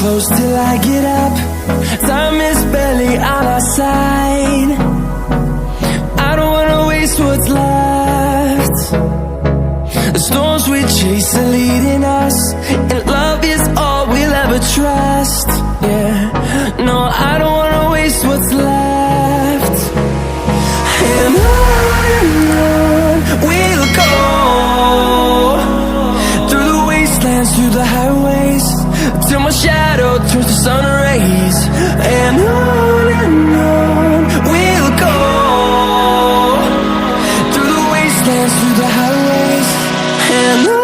close till I get up. Time is barely on our side. I don't wanna waste what's left. The storms we chase are leading us, and love is all we'll ever trust. Yeah, no, I don't wanna waste what's left. And on we'll go, through the wastelands, through the highways, till my shadow turns to sun rays. And on we'll go, through the wastelands, through the highways, and on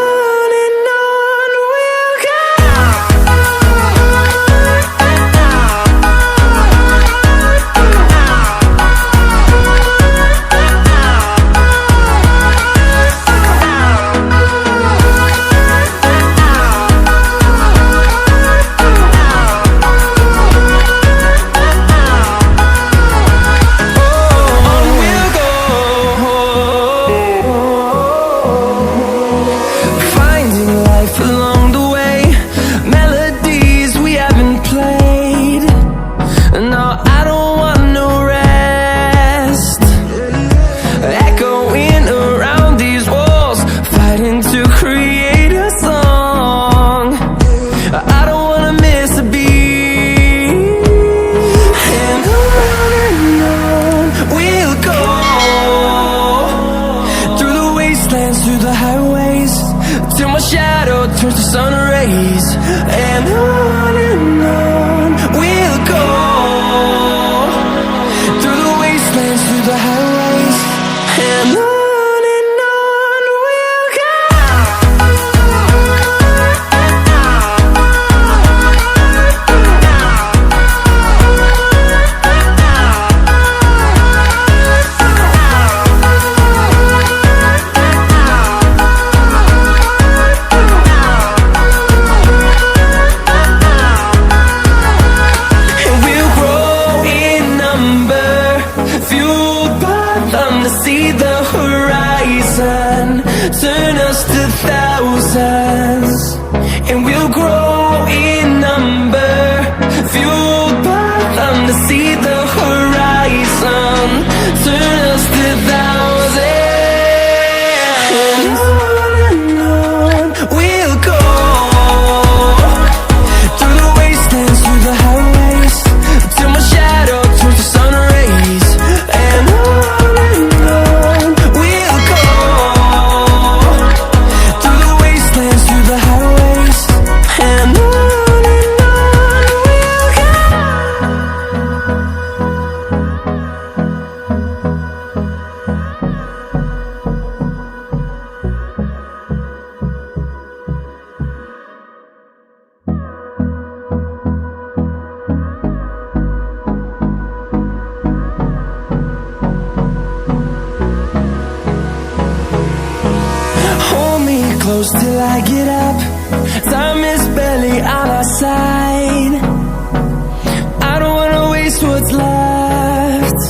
we'll go. Turns to sun rays, and on we'll go, through the wastelands, through the highways, and on we'll go. See the horizon, turn us to thousands, and we'll grow in number, fueled by them to see the horizon, turn us to thousands. And on we'll go, through the wastelands, through the highways, till my shadow turns to sun rays. And close till I get up. Time is barely on our side. I don't wanna waste what's left.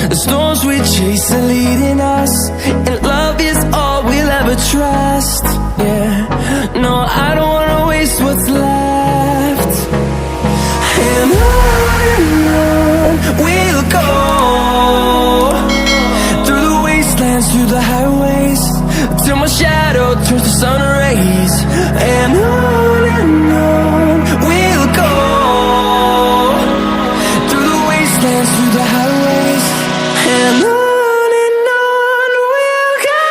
The storms we chase are leading us, and love is all we'll ever trust. Yeah, no, I don't wanna waste what's left. And on we'll go, through the wastelands, through the highways, till my shadow turns to sun rays. And on we'll go, through the wastelands, through the highways, and on we'll go.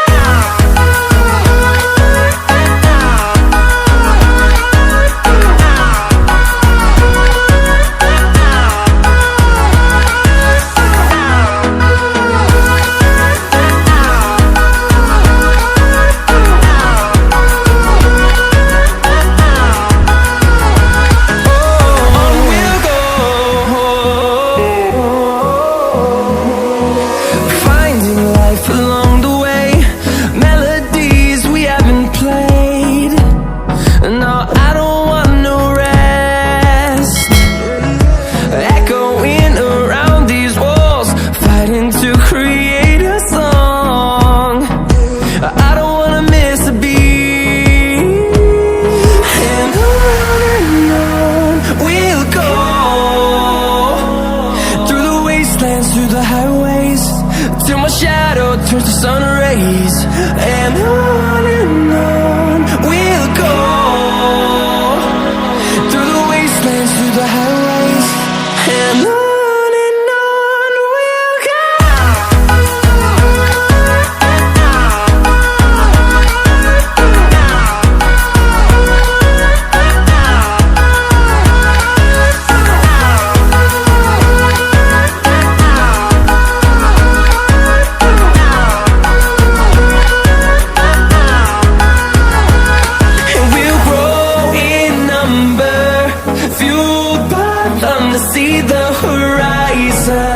them to see the horizon.